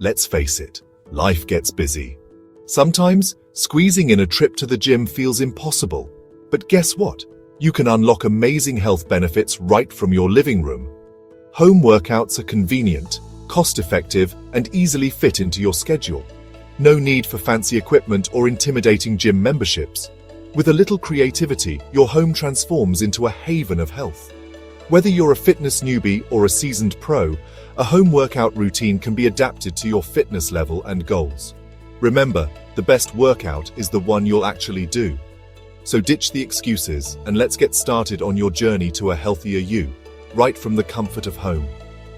Let's face it, life gets busy. Sometimes, squeezing in a trip to the gym feels impossible. But guess what? You can unlock amazing health benefits right from your living room. Home workouts are convenient, cost-effective, and easily fit into your schedule. No need for fancy equipment or intimidating gym memberships. With a little creativity, your home transforms into a haven of health. Whether you're a fitness newbie or a seasoned pro, a home workout routine can be adapted to your fitness level and goals. Remember, the best workout is the one you'll actually do. So ditch the excuses and let's get started on your journey to a healthier you, right from the comfort of home.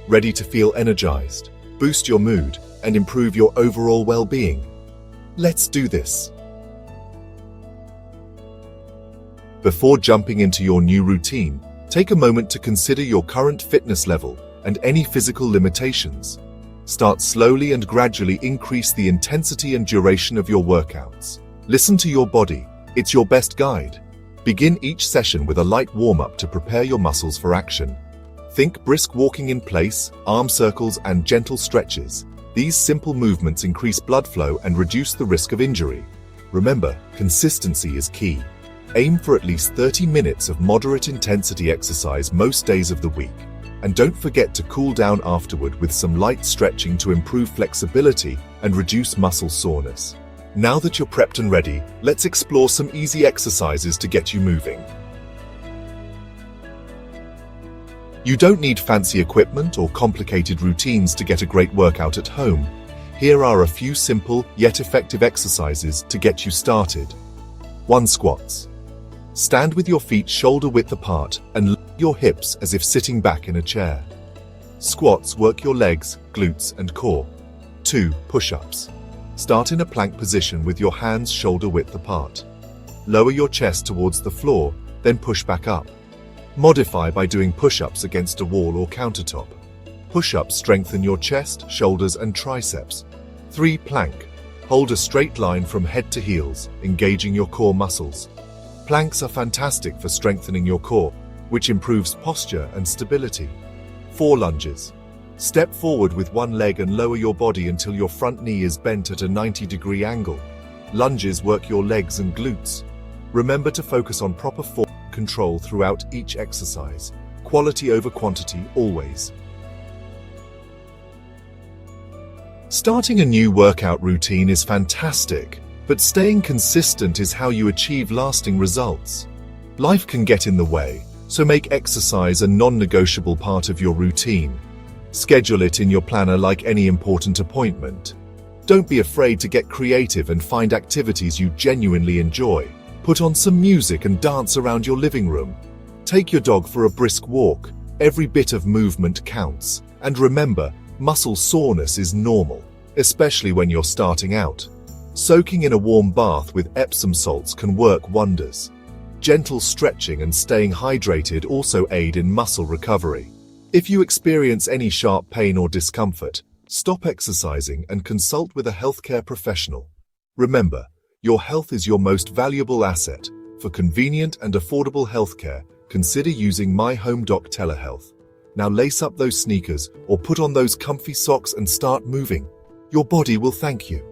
Ready to feel energized, boost your mood, and improve your overall well-being? Let's do this. Before jumping into your new routine, take a moment to consider your current fitness level and any physical limitations. Start slowly and gradually increase the intensity and duration of your workouts. Listen to your body, it's your best guide. Begin each session with a light warm-up to prepare your muscles for action. Think brisk walking in place, arm circles, and gentle stretches. These simple movements increase blood flow and reduce the risk of injury. Remember, consistency is key. Aim for at least 30 minutes of moderate intensity exercise most days of the week. And don't forget to cool down afterward with some light stretching to improve flexibility and reduce muscle soreness. Now that you're prepped and ready, let's explore some easy exercises to get you moving. You don't need fancy equipment or complicated routines to get a great workout at home. Here are a few simple yet effective exercises to get you started. 1. Squats. Stand with your feet shoulder-width apart and lift your hips as if sitting back in a chair. Squats work your legs, glutes, and core. 2. Push-ups. Start in a plank position with your hands shoulder-width apart. Lower your chest towards the floor, then push back up. Modify by doing push-ups against a wall or countertop. Push-ups strengthen your chest, shoulders, and triceps. 3. Plank. Hold a straight line from head to heels, engaging your core muscles. Planks are fantastic for strengthening your core, which improves posture and stability. 4. Lunges. Step forward with one leg and lower your body until your front knee is bent at a 90-degree angle. Lunges work your legs and glutes. Remember to focus on proper form and control throughout each exercise. Quality over quantity always. Starting a new workout routine is fantastic, but staying consistent is how you achieve lasting results. Life can get in the way, so make exercise a non-negotiable part of your routine. Schedule it in your planner like any important appointment. Don't be afraid to get creative and find activities you genuinely enjoy. Put on some music and dance around your living room. Take your dog for a brisk walk. Every bit of movement counts. And remember, muscle soreness is normal, especially when you're starting out. Soaking in a warm bath with Epsom salts can work wonders. Gentle stretching and staying hydrated also aid in muscle recovery. If you experience any sharp pain or discomfort, stop exercising and consult with a healthcare professional. Remember, your health is your most valuable asset. For convenient and affordable healthcare, consider using MyHomeDoc Telehealth. Now lace up those sneakers or put on those comfy socks and start moving. Your body will thank you.